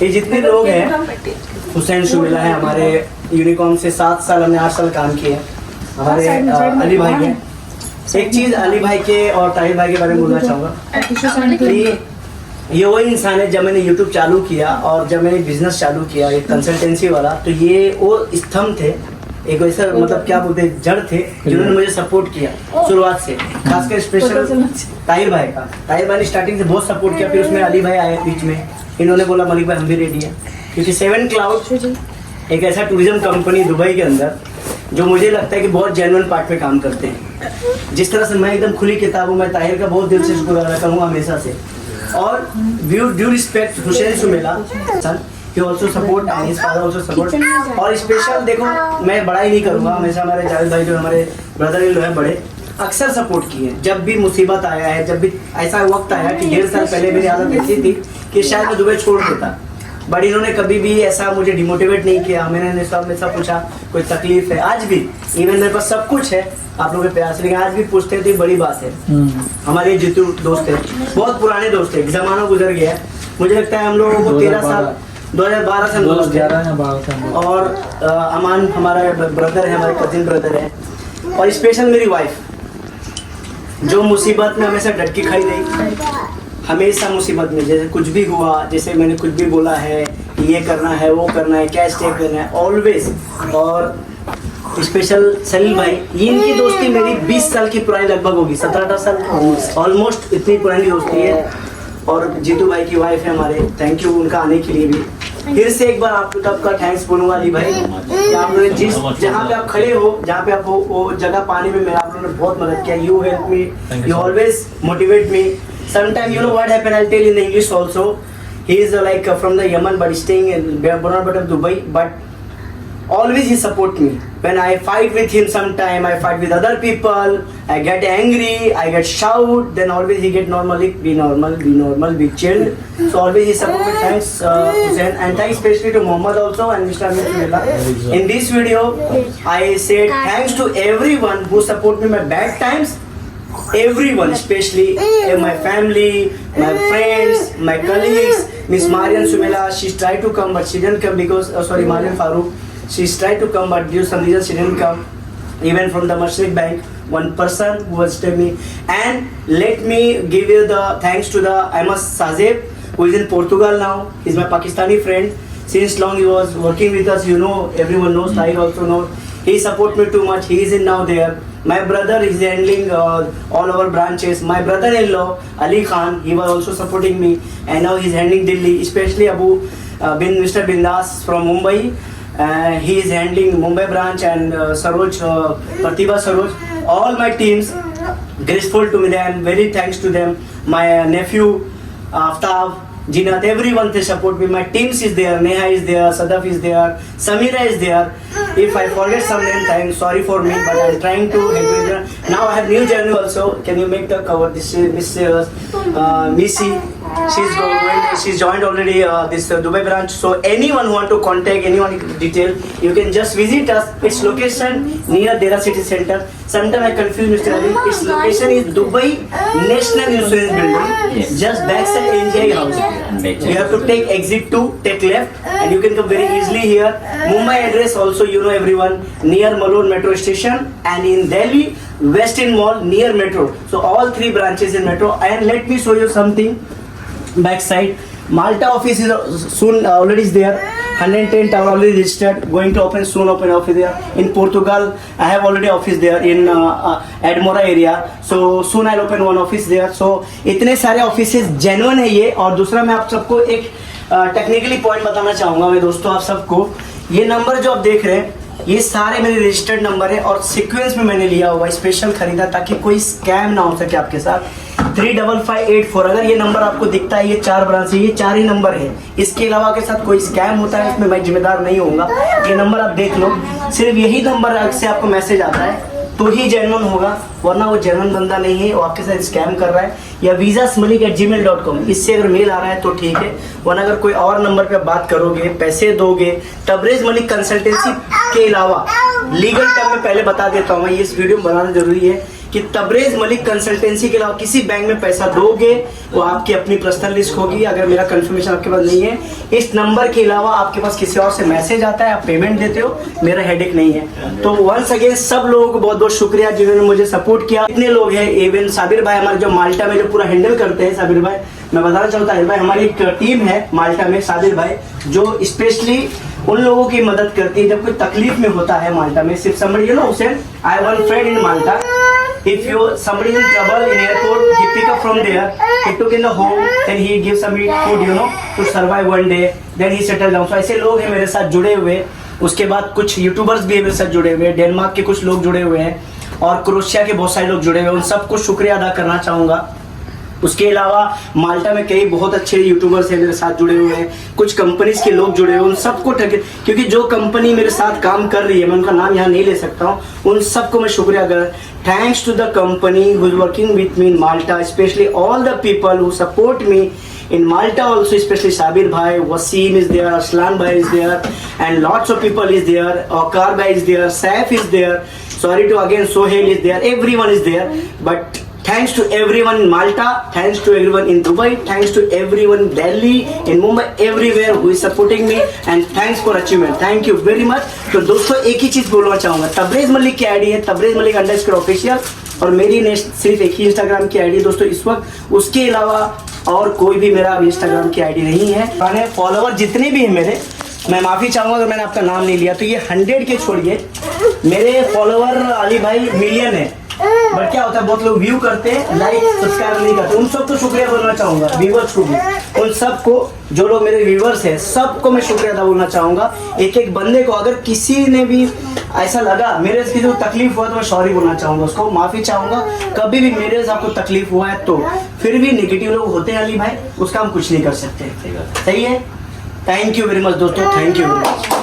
ये जितने लोग हैं, हुसैन शुमिला है हमारे यूनिकॉर्न से 7 साल, हमने 8 साल काम किए हैं। हमारे अली भाई के, एक चीज़ अली भाई के और ताहिर भाई के बारे में बोलना चाहूँगा कि ये वही इंसान है, जब मैंने यूट्यूब चालू किया और जब मैंने बिजनेस चालू किया एक कंसल्टेंसी वाला, तो ये वो स्तंभ थे, एक वैसा मतलब क्या बोलते हैं जड़ थे जिन्होंने मुझे सपोर्ट किया शुरुआत से, खासकर स्पेशल ताहिर भाई का। ताहिर भाई ने स्टार्टिंग से बहुत सपोर्ट किया, फिर उसमें अली भाई आए बीच में, इन्होंने बोला मलिक भाई हम भी रेडी हैं, क्योंकि 7 क्लाउड एक ऐसा टूरिज्म कंपनी दुबई के अंदर जो मुझे लगता है कि बहुत जेन्युइन पार्ट पे काम करते हैं। जिस तरह से मैं एकदम खुली किताब हूँ, मैं ताहिर का बहुत दिल से शुक्र अदा करूँगा हमेशा से। और due respect Hussain Shumila son, he also support and his father also support। और स्पेशल देखो, मैं बड़ा ही नहीं करूँगा, हमेशा हमारे जावेद भाई जो हमारे ब्रदर इन है बड़े, अक्सर सपोर्ट किए। जब भी मुसीबत आया है, जब भी ऐसा वक्त आया कि 1.5 साल पहले मेरी आदत ऐसी थी कि शायद मैं दुबई छोड़ देता, बट इन्होंने कभी भी ऐसा मुझे डिमोटिवेट नहीं किया। मैंने सब पूछा कोई तकलीफ है, आज भी इवन मेरे पास सब कुछ है आप लोगों के प्यार से, लेकिन आज भी पूछते हैं तो बड़ी बात है। हमारे जितू दोस्त है, बहुत पुराने दोस्त है, जमाना गुजर गया है, मुझे लगता है हम लोगों को 13 साल 2012 से हम दोस्त हैं। और अमान हमारा ब्रदर है, हमारे कजिन ब्रदर है। और स्पेशल मेरी वाइफ जो मुसीबत में हमेशा डट के खड़ी रही, हमेशा मुसीबत में, जैसे कुछ भी हुआ, जैसे मैंने कुछ भी बोला है ये करना है वो करना है क्या स्टेप करना है, ऑलवेज। और स्पेशल सलील भाई, ये इनकी दोस्ती मेरी 20 साल की पुरानी लगभग होगी, 17-18 साल ऑलमोस्ट इतनी पुरानी दोस्ती है। और जीतू भाई की वाइफ है हमारे, थैंक यू उनका आने के लिए भी। फिर से एक बार आपका थैंक्स बोलूँगा अली भाई कि आप लोगों ने जिस जहाँ पे आप खड़े हो, जहाँ पे आप वो जगह पाने में मेरा आप लोगों ने बहुत मदद किया। You help me, you always motivate me. Sometimes you know what happened, I'll tell in English also. He is like from the Yemen but staying in Bornabad of Dubai, but always he support me. When I fight with him sometime, I fight with other people, I get angry, I get shout, then always he get normally, be normal, be chill. So always he support me. Thanks Hussein, and thanks especially to Mohammed also and Mr. Amir Sumila. In this video, I said thanks to everyone who support me in my bad times. Everyone, especially my family, my friends, my colleagues. Miss Marian Sumila, she's tried to come but she didn't come because Marian Farouk, she's tried to come but due to some reason she didn't come. Even from the Mashriq Bank, one person who was telling me. And let me give you the thanks to the Amos Sazeb, who is in Portugal now. He's my Pakistani friend. Since long he was working with us, you know, everyone knows, Tahir also knows. He support me too much. He is in now there. My brother is handling all our branches. My brother-in-law Ali Khan, he was also supporting me, and now he's handling Delhi. Especially Abu bin Mr. Bindas from Mumbai. He is handling Mumbai branch, and Saroj, Pratibha Saroj. All my teams grateful to me. I am very thanks to them. My nephew Aftab, Jinat, everyone they support me. My teams is there, Neha is there, Sadaf is there, Samira is there. If I forget some name, thanks, sorry for me, but I'm trying to help you. Now I have new journey also. Can you make the cover? This is Miss Missy. She's joined already this Dubai branch. So anyone who want to contact anyone detail, you can just visit us. Its location near Dera City Center. Sometimes I confuse Mr. Ali. Its location is Dubai National Insurance Building. Yes. Just backside NGI house. You have to take exit 2, take left, and you can come very easily here. Mumbai address also, you know everyone, near Malone Metro Station, and in Delhi Westin Mall near Metro. So all 3 branches in Metro. And let me show you something. Backside, Malta office is soon already is there. 110 tower already registered. Going to open soon. Open office there. In Portugal, I have already office there in Edmora area. So soon I'll open one office there. So इतने सारे offices genuine है ये। और दूसरा मैं आप सबको एक टेक्निकली पॉइंट बताना चाहूँगा मैं दोस्तों, आप सबको ये नंबर जो आप देख रहे हैं ये सारे मेरे रजिस्टर्ड नंबर है और सीक्वेंस में मैंने लिया हुआ, स्पेशल खरीदा ताकि कोई स्कैम ना हो सके आपके साथ। 35584 अगर ये नंबर आपको दिखता है, ये 4 ब्रांच है, ये 4 ही नंबर है। इसके अलावा के साथ कोई स्कैम होता है इसमें मैं जिम्मेदार नहीं होऊंगा। ये नंबर आप देख लो, सिर्फ यही नंबर से आपको मैसेज आता है तो ही जेन्युइन होगा, वरना वो जेन्युइन बंदा नहीं है, वो आपके साथ स्कैम कर रहा है। या visasmalik@gmail.com इससे अगर मेल आ रहा है तो ठीक है, वरना अगर कोई और नंबर पे बात करोगे, पैसे दोगे, तबरेज मलिक कंसल्टेंसी के अलावा लीगल टर्म में पहले बता देता हूँ मैं, ये इस वीडियो में बनाना जरूरी है कि तबरेज मलिक कंसल्टेंसी के अलावा किसी बैंक में पैसा दोगे वो आपकी अपनी पर्सनल रिस्क होगी। अगर मेरा कंफर्मेशन आपके पास नहीं है, इस नंबर के अलावा आपके पास किसी और से मैसेज आता है, आप पेमेंट देते हो, मेरा हेडेक नहीं है। तो वंस अगेन सब लोगों को बहुत बहुत शुक्रिया जिन्होंने मुझे सपोर्ट किया। इतने लोग हैं, इवन साबिर भाई हमारे जो माल्टा में जो पूरा हैंडल करते हैं, साबिर भाई मैं बताना चाहता हूँ भाई, हमारी एक टीम है माल्टा में, साबिर भाई जो स्पेशली उन लोगों की मदद करती है जब कोई तकलीफ में होता है माल्टा में। सिर्फ somebody you know Hussein, I have one friend in Malta. If you somebody in trouble in airport, he pick up from there, he took in the home, then he gives some food to survive one day, then he settle down. So ऐसे लोग हैं मेरे साथ जुड़े हुए। उसके बाद कुछ यूट्यूबर्स भी मेरे साथ जुड़े हुए हैं, डेनमार्क के कुछ लोग जुड़े हुए हैं और क्रोएशिया के बहुत सारे लोग जुड़े हुए हैं। उन सबको शुक्रिया अदा करना चाहूँगा। उसके अलावा माल्टा में कई बहुत अच्छे यूट्यूबर्स हैं मेरे साथ जुड़े हुए हैं, कुछ कंपनीज के लोग जुड़े हुए हैं। उन सबको क्योंकि जो कंपनी मेरे साथ काम कर रही है, मैं उनका नाम यहाँ नहीं ले सकता हूँ, उन सबको मैं शुक्रिया कर। Thanks to the company who is working with me in Malta, specially all the people who support me in Malta also, especially Sabir bhai, Wasim is there, Aslan bhai is there, and lots of people is there, Okar bhai is there, Saif is there, sorry to again Sohail is there, everyone is there. But thanks to everyone in Malta, thanks to everyone in Dubai, thanks to everyone in Delhi, in Mumbai, everywhere who is supporting me, and thanks for achievement. Thank you very much. तो दोस्तों एक ही चीज बोलना चाहूंगा, तबरेज मलिक की ID है, Tabrez Malik _official, और मेरी सिर्फ एक ही इंस्टाग्राम की आईडी दोस्तों इस वक्त। उसके अलावा और कोई भी मेरा इंस्टाग्राम की आईडी नहीं है। मैंने फॉलोवर जितने भी हैं मेरे, मैं माफी चाहूंगा अगर मैंने आपका नाम नहीं लिया, तो ये 100 के छोड़िए, मेरे फॉलोवर अली भाई मिलियन है। बट क्या होता है, बहुत लोग व्यू करते हैं, लाइक सब्सक्राइब नहीं करते। उन सबको शुक्रिया बोलना चाहूंगा, व्यूवर्स को भी, उन सबको जो लोग मेरे व्यूवर्स हैं सबको मैं शुक्रिया अदा बोलना चाहूंगा। एक एक बंदे को अगर किसी ने भी ऐसा लगा मेरे से जो तकलीफ हुआ तो मैं सॉरी बोलना चाहूंगा, उसको माफी चाहूंगा। कभी भी मेरे से आपको तकलीफ हुआ है तो फिर भी नेगेटिव लोग होते हैं अली भाई, उसका हम कुछ नहीं कर सकते। सही है। थैंक यू वेरी मच दोस्तों, थैंक यू वेरी मच।